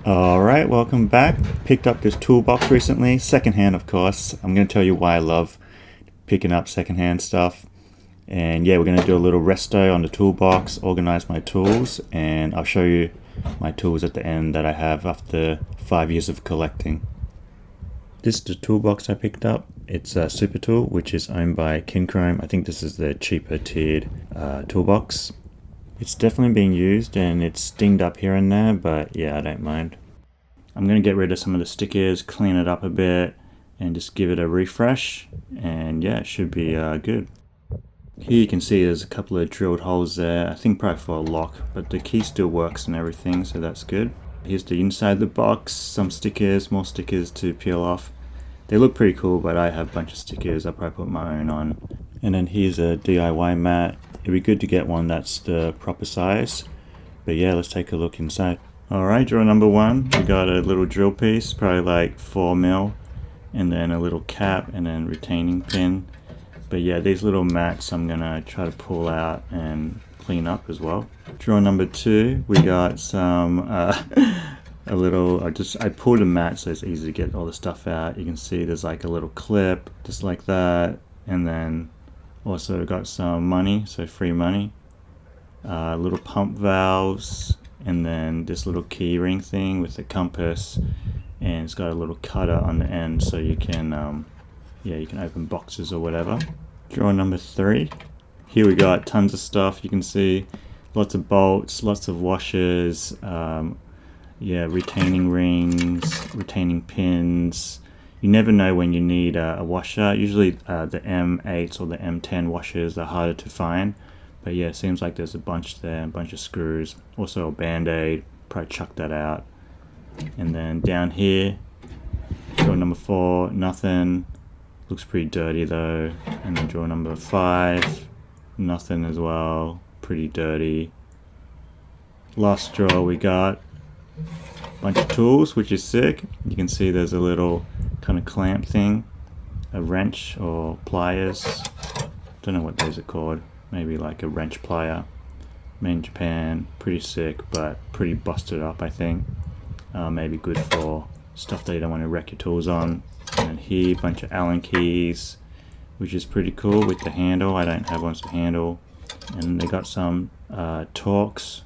Alright, welcome back. Picked up this toolbox recently, secondhand of course. I'm going to tell you why I love picking up secondhand stuff. And yeah, we're going to do a little resto on the toolbox, organize my tools, and I'll show you my tools at the end that I have after 5 years of collecting. This is the toolbox I picked up. It's a Super Tool, which is owned by Kinchrome. I think this is the cheaper tiered toolbox. It's definitely being used and it's dinged up here and there, but yeah, I don't mind. I'm going to get rid of some of the stickers, clean it up a bit, and just give it a refresh, and yeah, it should be good. Here you can see there's a couple of drilled holes there, I think probably for a lock, but the key still works and everything, so that's good. Here's the inside of the box, some stickers, more stickers to peel off. They look pretty cool, but I have a bunch of stickers, I'll probably put my own on. And then here's a DIY mat. It'd be good to get one that's the proper size. But yeah, let's take a look inside. Alright, drawer number one. We got a little drill piece, probably like 4mm. And then a little cap and then retaining pin. But yeah, these little mats I'm gonna try to pull out and clean up as well. Drawer number two, we got some I pulled a mat so it's easy to get all the stuff out. You can see there's like a little clip, just like that. And then also got some money, so free money. Little pump valves, and then this little key ring thing with the compass, and it's got a little cutter on the end so you can you can open boxes or whatever. Drawer number three. Here we got tons of stuff. You can see lots of bolts, lots of washers, retaining rings, retaining pins. You never know when you need a washer. Usually the M8s or the M10 washers are harder to find. But yeah, it seems like there's a bunch there, a bunch of screws. Also a band-aid, probably chuck that out. And then down here, drawer number four, nothing. Looks pretty dirty though. And then drawer number five, nothing as well, pretty dirty. Last drawer we got a bunch of tools, which is sick. You can see there's a little kind of clamp thing, a wrench or pliers. Don't know what those are called. Maybe like a wrench plier. Made in Japan. Pretty sick, but pretty busted up, I think. Maybe good for stuff that you don't want to wreck your tools on. And here, a bunch of Allen keys, which is pretty cool with the handle. I don't have one with the handle. And they got some Torx.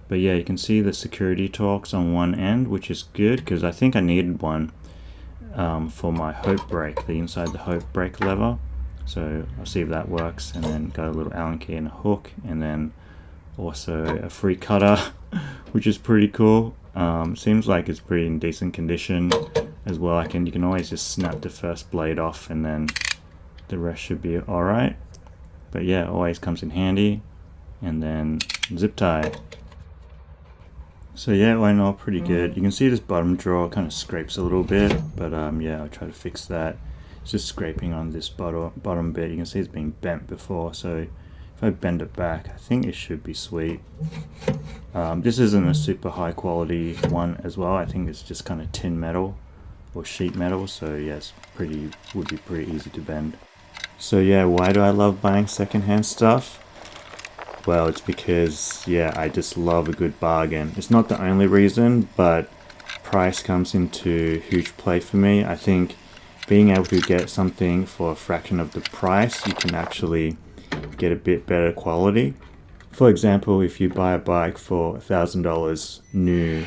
But yeah, you can see the security Torx on one end, which is good because I think I needed one for my hope brake, the inside the hope brake lever. So I'll see if that works, and then got a little Allen key and a hook, and then also a free cutter, which is pretty cool. Seems like it's pretty in decent condition as well. You can always just snap the first blade off, and then the rest should be alright. But yeah, always comes in handy. And then zip tie. So yeah, all in all, pretty good. You can see this bottom drawer kind of scrapes a little bit, but yeah, I'll try to fix that. It's just scraping on this bottom bit. You can see it's been bent before, so if I bend it back, I think it should be sweet. This isn't a super high quality one as well. I think it's just kind of tin metal or sheet metal, so yes, would be pretty easy to bend. So yeah, why do I love buying secondhand stuff? Well, it's because, yeah, I just love a good bargain. It's not the only reason, but price comes into huge play for me. I think being able to get something for a fraction of the price, you can actually get a bit better quality. For example, if you buy a bike for $1,000 new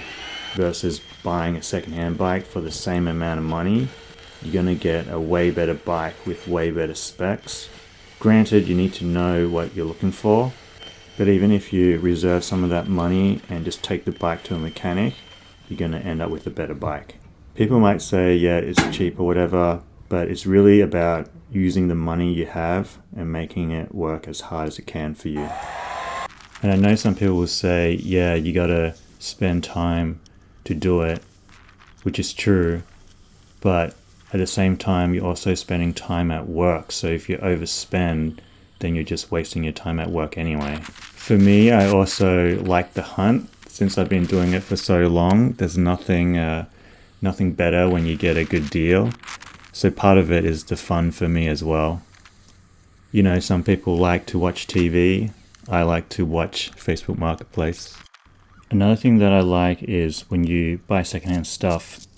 versus buying a secondhand bike for the same amount of money, you're going to get a way better bike with way better specs. Granted, you need to know what you're looking for. But even if you reserve some of that money and just take the bike to a mechanic, you're going to end up with a better bike. People might say, yeah, it's cheap or whatever, but it's really about using the money you have and making it work as hard as it can for you. And I know some people will say, yeah, you got to spend time to do it, which is true, but at the same time, you're also spending time at work. So if you overspend, then you're just wasting your time at work anyway. For me, I also like the hunt. Since I've been doing it for so long, there's nothing better when you get a good deal. So part of it is the fun for me as well. You know, some people like to watch TV. I like to watch Facebook Marketplace. Another thing that I like is when you buy secondhand stuff,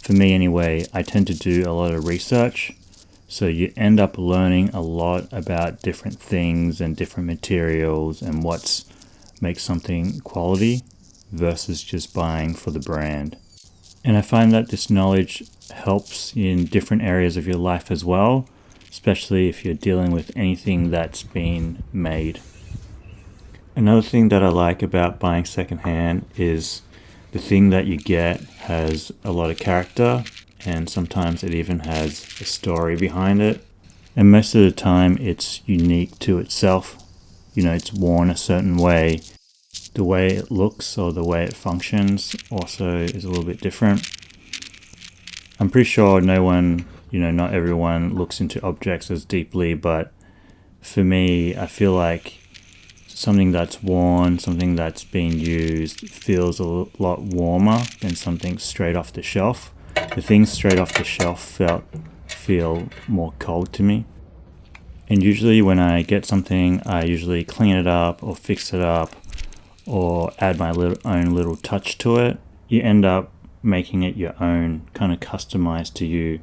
for me anyway, I tend to do a lot of research. So you end up learning a lot about different things and different materials and what makes something quality versus just buying for the brand. And I find that this knowledge helps in different areas of your life as well, especially if you're dealing with anything that's been made. Another thing that I like about buying secondhand is the thing that you get has a lot of character, and sometimes it even has a story behind it. And most of the time it's unique to itself. It's worn a certain way. The way it looks or the way it functions also is a little bit different. I'm pretty sure not everyone looks into objects as deeply, but for me, I feel like something that's worn, something that's being used feels a lot warmer than something straight off the shelf. The things straight off the shelf feel more cold to me. And usually when I get something, I usually clean it up or fix it up or add my own little touch to it. You end up making it your own, kind of customized to you.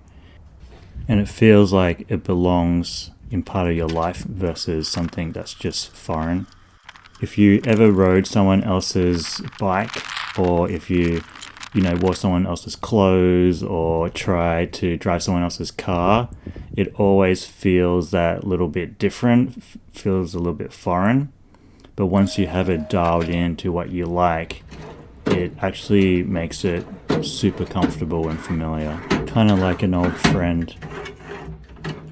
And it feels like it belongs in part of your life versus something that's just foreign. If you ever rode someone else's bike, or if you wore someone else's clothes or tried to drive someone else's car, it always feels that little bit different, feels a little bit foreign. But once you have it dialed in to what you like, it actually makes it super comfortable and familiar, kind of like an old friend.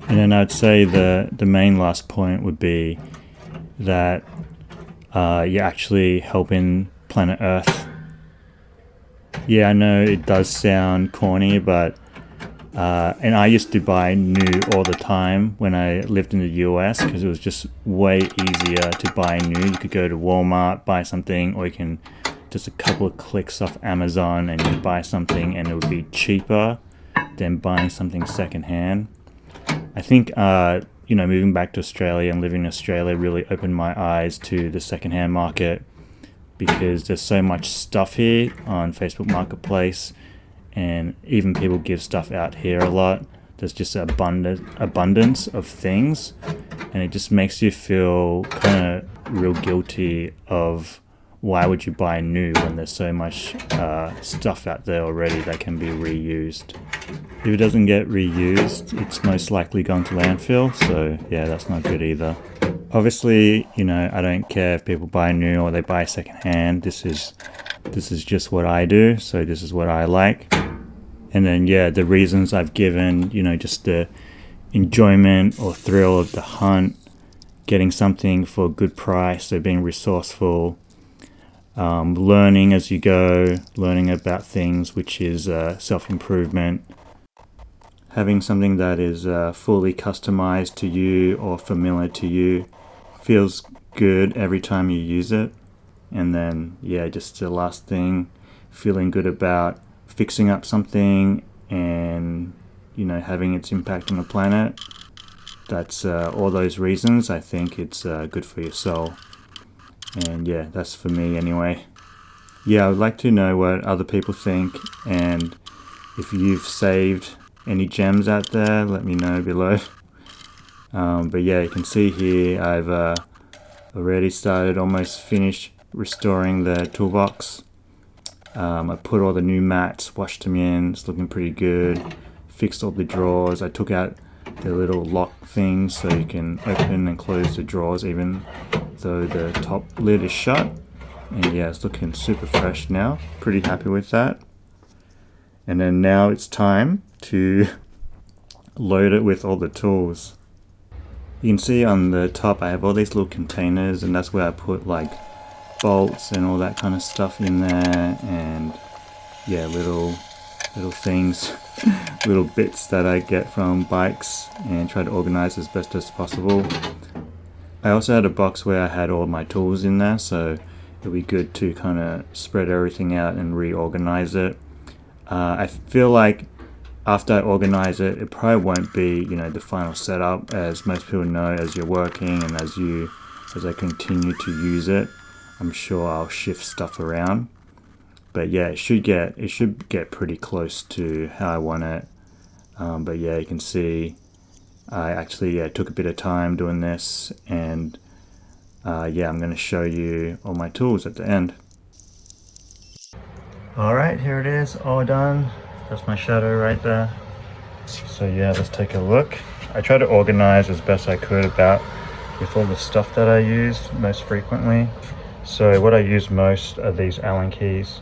And then I'd say the main last point would be that you're actually helping planet Earth. Yeah, I know it does sound corny, but and I used to buy new all the time when I lived in the US because it was just way easier to buy new. You could go to Walmart, buy something, or you can just a couple of clicks off Amazon and you buy something and it would be cheaper than buying something secondhand. I think moving back to Australia and living in Australia really opened my eyes to the secondhand market, because there's so much stuff here on Facebook Marketplace, and even people give stuff out here a lot. There's just an abundance of things, and it just makes you feel kind of real guilty of why would you buy new when there's so much stuff out there already that can be reused. If it doesn't get reused, it's most likely going to landfill, so yeah, that's not good either. Obviously, I don't care if people buy new or they buy secondhand. This is just what I do, so this is what I like. And then the reasons I've given, just the enjoyment or thrill of the hunt, getting something for a good price, so being resourceful, learning as you go, learning about things, which is self-improvement. Having something that is fully customized to you or familiar to you feels good every time you use it. And then, just the last thing, feeling good about fixing up something and, having its impact on the planet. That's all those reasons. I think it's good for your soul. And that's for me anyway. I would like to know what other people think, and if you've saved any gems out there, let me know below. But you can see here I've already almost finished restoring the toolbox. I put all the new mats, washed them in, it's looking pretty good. Fixed all the drawers. I took out the little lock things so you can open and close the drawers even though the top lid is shut. And it's looking super fresh now. Pretty happy with that. And then now it's time to load it with all the tools. You can see on the top I have all these little containers, and that's where I put like bolts and all that kind of stuff in there, and little things, little bits that I get from bikes, and try to organize as best as possible. I also had a box where I had all my tools in there, so it'll be good to kind of spread everything out and reorganize it. I feel like after I organize it, it probably won't be, the final setup, as most people know as you're working and as I continue to use it. I'm sure I'll shift stuff around. But yeah, it should get pretty close to how I want it. But yeah, you can see I actually took a bit of time doing this, and yeah, I'm going to show you all my tools at the end. Alright, here it is, all done. That's my shadow right there. So yeah, let's take a look. I try to organize as best I could with all the stuff that I use most frequently. So what I use most are these Allen keys.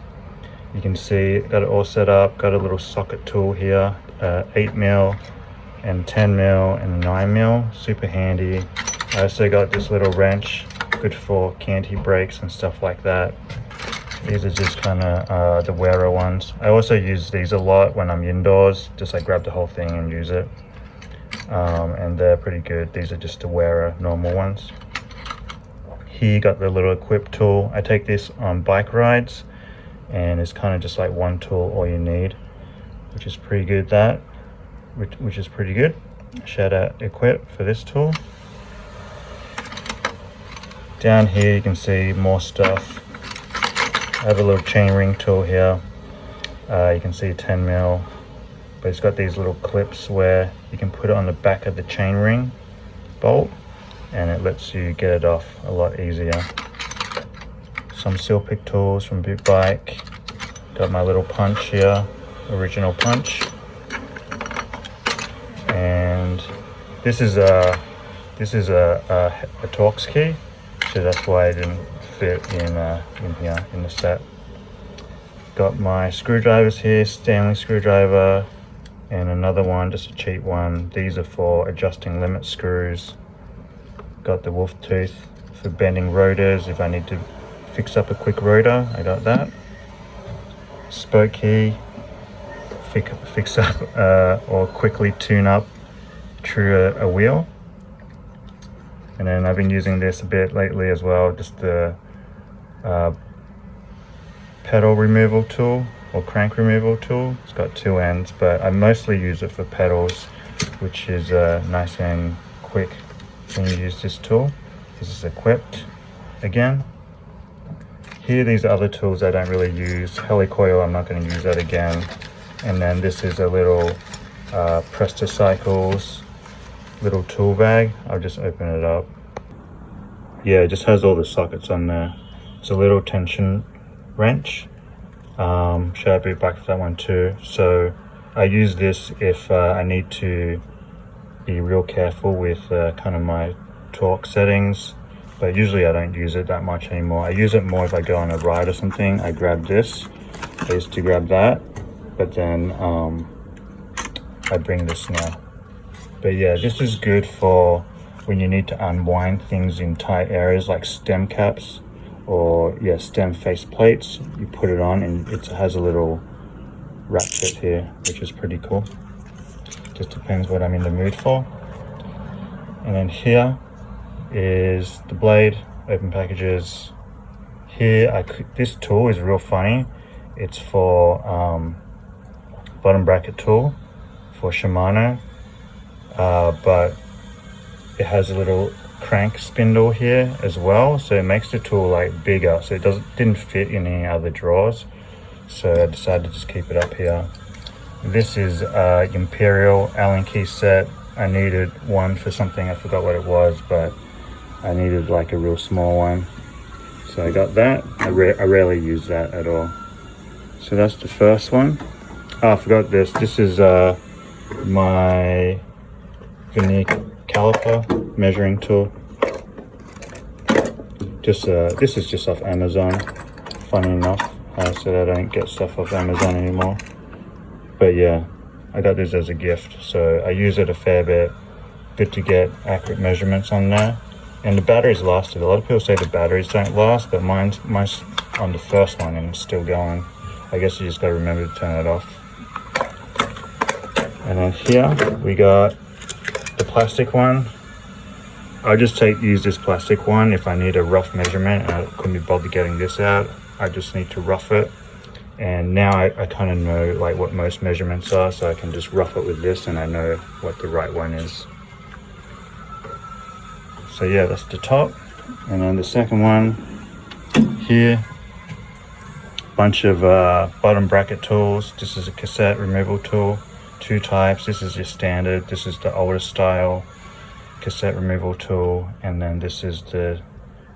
You can see, got it all set up, got a little socket tool here, 8mm and 10mm and 9mm, super handy. I also got this little wrench, good for canty brakes and stuff like that. These are just kind of the wearer ones. I also use these a lot when I'm indoors, just like grab the whole thing and use it. And they're pretty good. These are just the wearer normal ones. Here you got the little equip tool. I take this on bike rides, and it's kind of just like one tool all you need, which is pretty good. Which is pretty good. Shout out equip for this tool. Down here you can see more stuff. I have a little chain ring tool here. You can see 10mm, but it's got these little clips where you can put it on the back of the chain ring bolt, and it lets you get it off a lot easier. Some seal pick tools from Boot Bike. Got my little punch here, original punch. And this is a Torx key, so that's why it didn't fit in here in the set. Got my screwdrivers here, Stanley screwdriver, and another one, just a cheap one. These are for adjusting limit screws. Got the wolf tooth for bending rotors if I need to fix up a quick rotor. I got that. Spoke key, fix up or quickly tune up through a wheel. And then I've been using this a bit lately as well, just the pedal removal tool or crank removal tool. It's got two ends, but I mostly use it for pedals, which is nice and quick when you use this tool. This is equipped again. Here, these are other tools I don't really use. Helicoil, I'm not going to use that again. And then this is a little Presticycles little tool bag. I'll just open it up. Yeah, it just has all the sockets on there. It's a little tension wrench. Should I be back for that one too? So I use this if I need to be real careful with kind of my torque settings, but usually I don't use it that much anymore. I use it more if I go on a ride or something. I grab this. I used to grab that, but then I bring this now. But yeah, this is good for when you need to unwind things in tight areas like stem caps or stem face plates. You put it on and it has a little ratchet here, which is pretty cool. Just depends what I'm in the mood for. And then here is the blade, open packages. Here, this tool is real funny. It's for bottom bracket tool for Shimano, but it has a little crank spindle here as well, so it makes the tool like bigger, so it didn't fit in any other drawers, so I decided to just keep it up here. This is Imperial Allen key set. I needed one for something, I forgot what it was, but I needed like a real small one, so I got that. I rarely use that at all. So that's the first one. Oh, I forgot this. This is my vernier caliper measuring tool. This is just off Amazon. Funny enough, I said I don't get stuff off Amazon anymore. But yeah, I got this as a gift, so I use it a fair bit. Good to get accurate measurements on there. And the batteries lasted. A lot of people say the batteries don't last, but mine's on the first one and it's still going. I guess you just gotta remember to turn it off. And then here we got the plastic one. I just use this plastic one if I need a rough measurement and I couldn't be bothered getting this out. I just need to rough it. And now I kind of know like what most measurements are, so I can just rough it with this and I know what the right one is. So yeah, that's the top. And then the second one here, bunch of bottom bracket tools. This is a cassette removal tool, 2 types. This is your standard, this is the older style cassette removal tool, and then this is the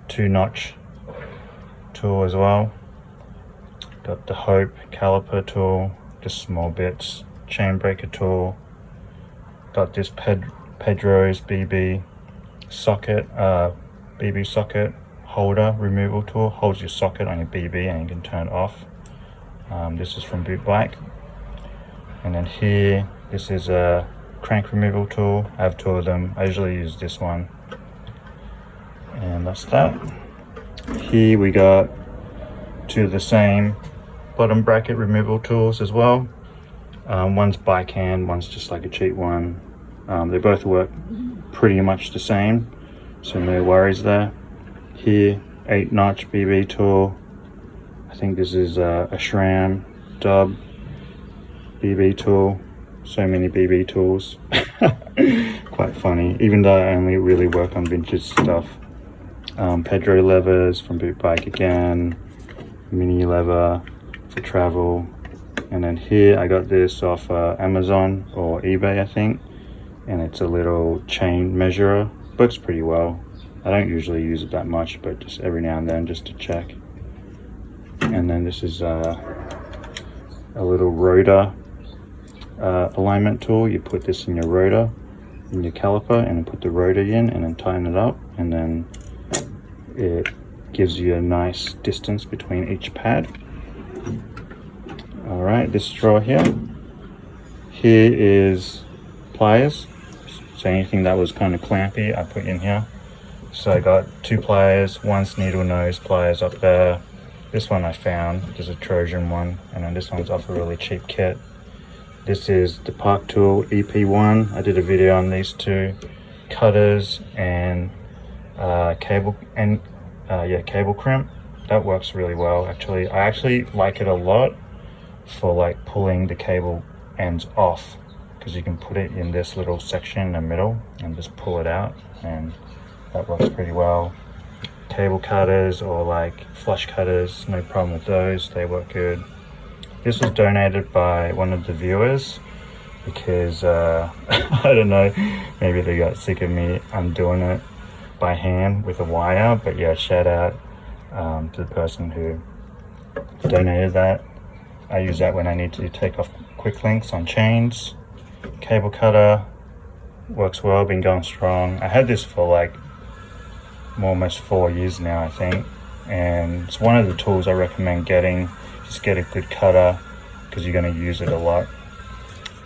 2-notch tool as well. Got the Hope caliper tool, just small bits, chain breaker tool. Got this Pedro's BB socket, BB socket holder removal tool. Holds your socket on your BB and you can turn it off. This is from Boot Bike. And then here, this is a crank removal tool. I have 2 of them. I usually use this one. And that's that. Here we got 2 of the same bottom bracket removal tools as well. One's bike hand, one's just like a cheap one. They both work pretty much the same, so no worries there. Here, 8-notch BB tool. I think this is a SRAM dub BB tool. So many BB tools. Quite funny, even though I only really work on vintage stuff. Pedro levers from Boot Bike again. Mini lever for travel. And then here I got this off Amazon or eBay, I think. And it's a little chain measurer. Works pretty well. I don't usually use it that much, but just every now and then just to check. And then this is a little rotor alignment tool. You put this in your rotor, in your caliper, and then put the rotor in and then tighten it up, and then it gives you a nice distance between each pad. All right, this drawer here. Here is pliers. So anything that was kind of clampy, I put in here. So I got 2 pliers, one's needle nose pliers up there. This one I found, there's a Trojan one, and then this one's off a really cheap kit. This is the Park Tool EP1. I did a video on these 2 cutters and cable crimp. That works really well actually. I actually like it a lot for like pulling the cable ends off, because you can put it in this little section in the middle and just pull it out, and that works pretty well. Cable cutters or like flush cutters, no problem with those, they work good. This was donated by one of the viewers because I don't know, maybe they got sick of me undoing it by hand with a wire, but yeah, shout out to the person who donated that. I use that when I need to take off quick links on chains. Cable cutter works well, been going strong. I had this for like almost 4 years now, I think, and it's one of the tools I recommend getting. Just get a good cutter because you're going to use it a lot.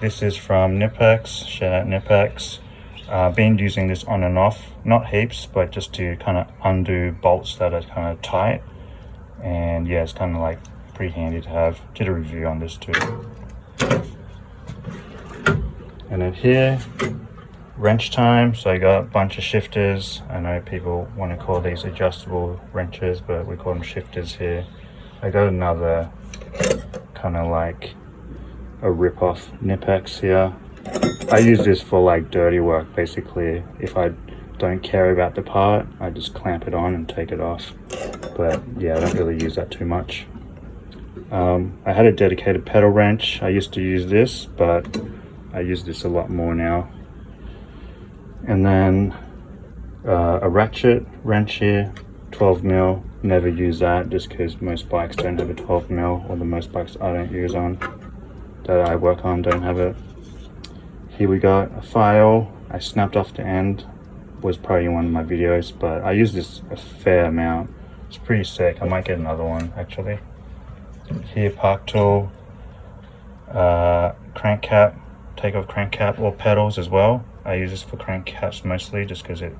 This is from Nipex, shout out Nipex. Been using this on and off, not heaps, but just to kind of undo bolts that are kind of tight, and yeah, it's kind of like pretty handy to have. Did a review on this too. And then here, wrench time. So I got a bunch of shifters. I know people want to call these adjustable wrenches, but we call them shifters here. I got another kind of like a rip-off Nipex here. I use this for like dirty work basically. If I don't care about the part, I just clamp it on and take it off. But yeah, I don't really use that too much. I had a dedicated pedal wrench. I used to use this, but I use this a lot more now. And then a ratchet wrench here, 12mm. Never use that just because most bikes don't have a 12mm, or the most bikes I don't use on, that I work on, don't have it. Here we got a file. I snapped off the end, was probably in one of my videos, but I use this a fair amount. It's pretty sick. I might get another one actually. Here, Park Tool, crankcap, takeoff crankcap or pedals as well. I use this for crankcaps mostly just because it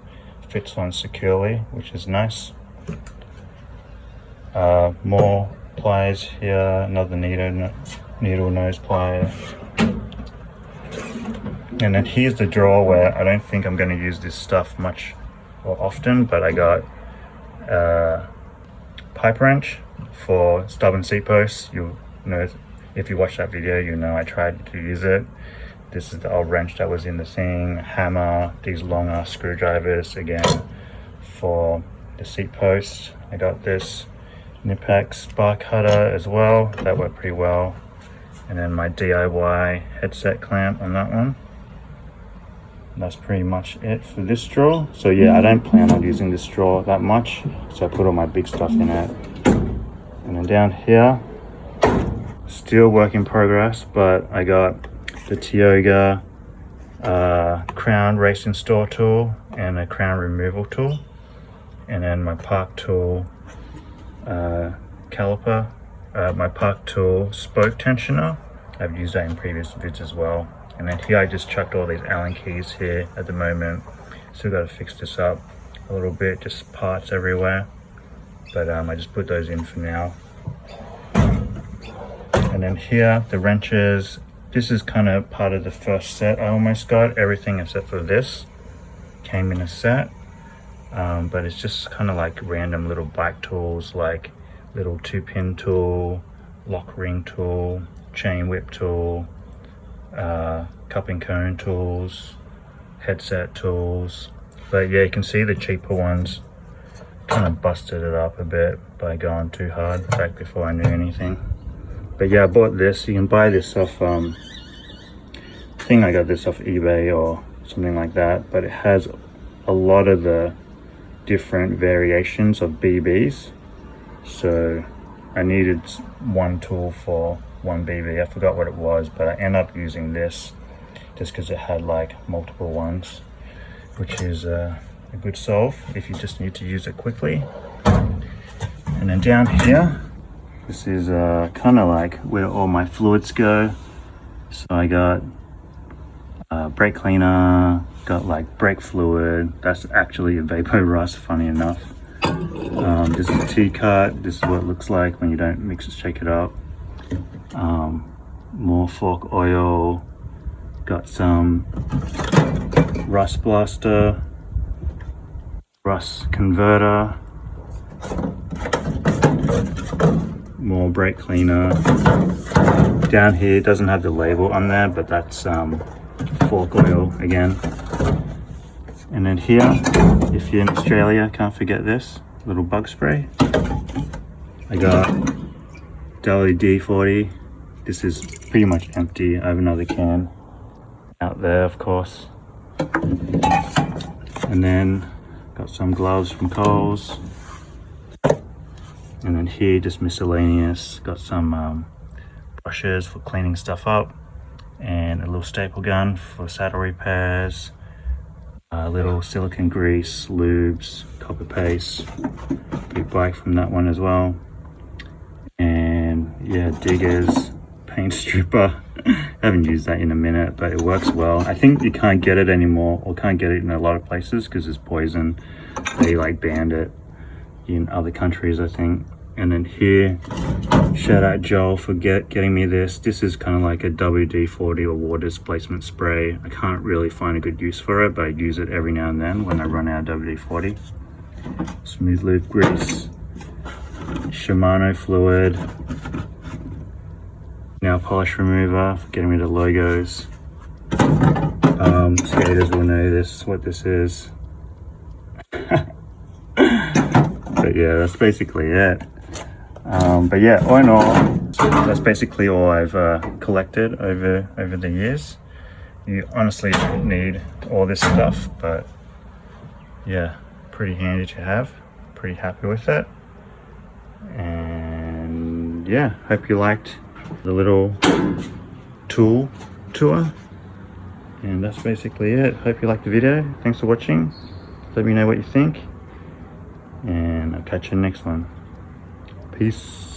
fits on securely, which is nice. More pliers here, another needle nose plier. And then here's the drawer where I don't think I'm going to use this stuff much or often, but I got a pipe wrench for stubborn seat posts. You'll know, if you watch that video, you know I tried to use it. This is the old wrench that was in the thing. Hammer, these long ass screwdrivers again for the seat posts. I got this Nipax bar cutter as well, that worked pretty well. And then my DIY headset clamp on that one. And that's pretty much it for this drawer. So yeah, I don't plan on using this drawer that much, so I put all my big stuff in it. And then down here, still work in progress, but I got the Tioga crown race install tool and a crown removal tool, and then my Park tool caliper, my Park tool spoke tensioner. I've used that in previous vids as well. And then here I just chucked all these Allen keys here at the moment. Still got to fix this up a little bit, just parts everywhere, but I just put those in for now. And then here, the wrenches. This is kind of part of the first set. I almost got everything except for this came in a set, but it's just kind of like random little black tools, like little 2-pin tool, lock ring tool, chain whip tool, cup and cone tools, headset tools. But yeah, you can see the cheaper ones kind of busted it up a bit by going too hard back before I knew anything. But yeah, I bought this. You can buy this off, I think I got this off eBay or something like that, but it has a lot of the different variations of BBs. So I needed one tool for one BB. I forgot what it was, but I ended up using this just because it had like multiple ones, which is a good solve if you just need to use it quickly. And then down here, this is kind of like where all my fluids go. So I got brake cleaner, got like brake fluid. That's actually a vapor rust, funny enough. This is a T-cut. This is what it looks like when you don't mix it, shake it up. More fork oil. Got some rust blaster, rust converter, more brake cleaner. Down here, it doesn't have the label on there, but that's fork oil again. And then here, if you're in Australia, can't forget this little bug spray. I got WD-40. This is pretty much empty. I have another can out there, of course. And then got some gloves from Kohl's. And then here, just miscellaneous. Got some brushes for cleaning stuff up, and a little staple gun for saddle repairs, a little silicone grease, lubes, copper paste, big bike from that one as well. And yeah, diggers, paint stripper. I haven't used that in a minute, but it works well. I think you can't get it anymore, or can't get it in a lot of places because it's poison. They like banned it in other countries, I think. And then here, shout out Joel for getting me this. This is kind of like a WD-40 or water displacement spray. I can't really find a good use for it, but I use it every now and then when I run out of WD-40. Smooth lube grease, Shimano fluid, nail polish remover for getting rid of logos. Skaters will know what this is. But yeah, that's basically it. But yeah, all in all, that's basically all I've collected over the years. You honestly don't need all this stuff, but yeah, pretty handy to have. Pretty happy with it. And yeah, hope you liked the little tool tour. And that's basically it. Hope you liked the video. Thanks for watching. Let me know what you think, and I'll catch you in the next one. Peace.